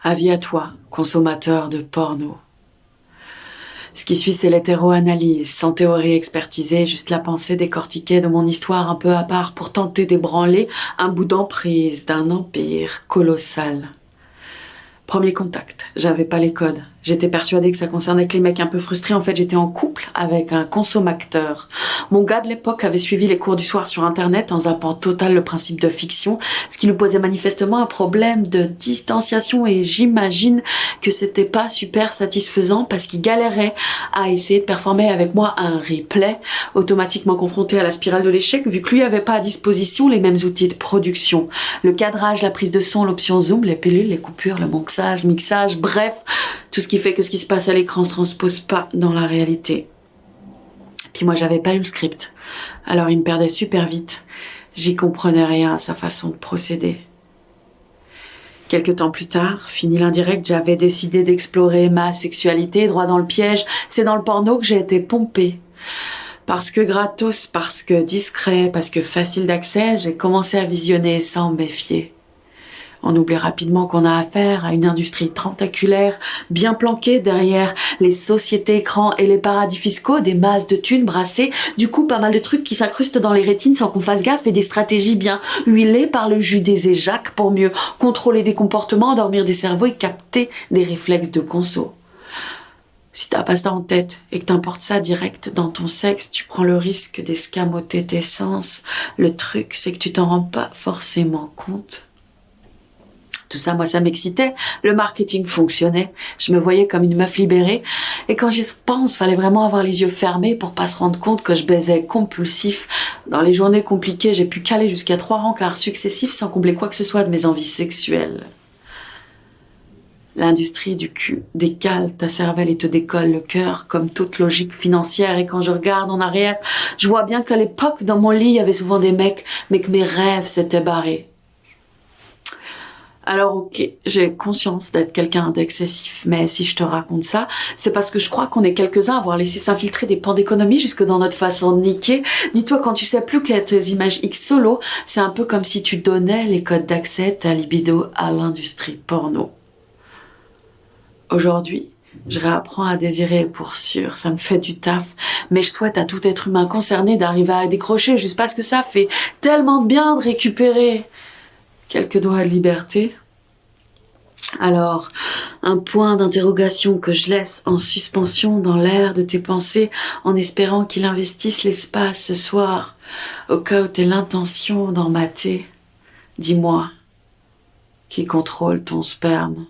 Avis à toi, consommateur de porno. Ce qui suit, c'est l'hétéroanalyse, sans théorie expertisée, juste la pensée décortiquée de mon histoire un peu à part pour tenter d'ébranler un bout d'emprise d'un empire colossal. Premier contact, j'avais pas les codes. J'étais persuadée que ça concernait que les mecs un peu frustrés. En fait, j'étais en couple avec un consommateur. Mon gars de l'époque avait suivi les cours du soir sur Internet en zappant total le principe de fiction, ce qui nous posait manifestement un problème de distanciation et j'imagine que c'était pas super satisfaisant parce qu'il galérait à essayer de performer avec moi un replay, automatiquement confronté à la spirale de l'échec vu que lui avait pas à disposition les mêmes outils de production. Le cadrage, la prise de son, l'option zoom, les pilules, les coupures, le mixage, bref, tout ce qui fait que ce qui se passe à l'écran se transpose pas dans la réalité. Puis moi, j'avais pas lu le script. Alors il me perdait super vite. J'y comprenais rien à sa façon de procéder. Quelques temps plus tard, fini l'indirect, j'avais décidé d'explorer ma sexualité droit dans le piège. C'est dans le porno que j'ai été pompée. Parce que gratos, parce que discret, parce que facile d'accès, j'ai commencé à visionner sans me méfier. On oublie rapidement qu'on a affaire à une industrie tentaculaire, bien planquée derrière les sociétés écrans et les paradis fiscaux, des masses de thunes brassées, du coup pas mal de trucs qui s'incrustent dans les rétines sans qu'on fasse gaffe et des stratégies bien huilées par le jus des éjacs pour mieux contrôler des comportements, endormir des cerveaux et capter des réflexes de conso. Si t'as pas ça en tête et que t'importes ça direct dans ton sexe, tu prends le risque d'escamoter tes sens. Le truc, c'est que tu t'en rends pas forcément compte. Tout ça, moi, ça m'excitait. Le marketing fonctionnait. Je me voyais comme une meuf libérée. Et quand j'y pense, fallait vraiment avoir les yeux fermés pour pas se rendre compte que je baisais compulsif. Dans les journées compliquées, j'ai pu caler jusqu'à 3 rencarts successifs sans combler quoi que ce soit de mes envies sexuelles. L'industrie du cul décale ta cervelle et te décolle le cœur comme toute logique financière. Et quand je regarde en arrière, je vois bien qu'à l'époque, dans mon lit, il y avait souvent des mecs, mais que mes rêves s'étaient barrés. Alors ok, j'ai conscience d'être quelqu'un d'excessif, mais si je te raconte ça, c'est parce que je crois qu'on est quelques-uns à avoir laissé s'infiltrer des pans d'économie jusque dans notre façon de niquer. Dis-toi, quand tu sais plus quelles tes images X solo, c'est un peu comme si tu donnais les codes d'accès, ta libido, à l'industrie porno. Aujourd'hui, je réapprends à désirer pour sûr, ça me fait du taf, mais je souhaite à tout être humain concerné d'arriver à décrocher juste parce que ça fait tellement de bien de récupérer quelques doigts de liberté. Alors, un point d'interrogation que je laisse en suspension dans l'air de tes pensées en espérant qu'il investisse l'espace ce soir, au cas où t'aies l'intention d'en mater. Dis-moi, qui contrôle ton sperme ?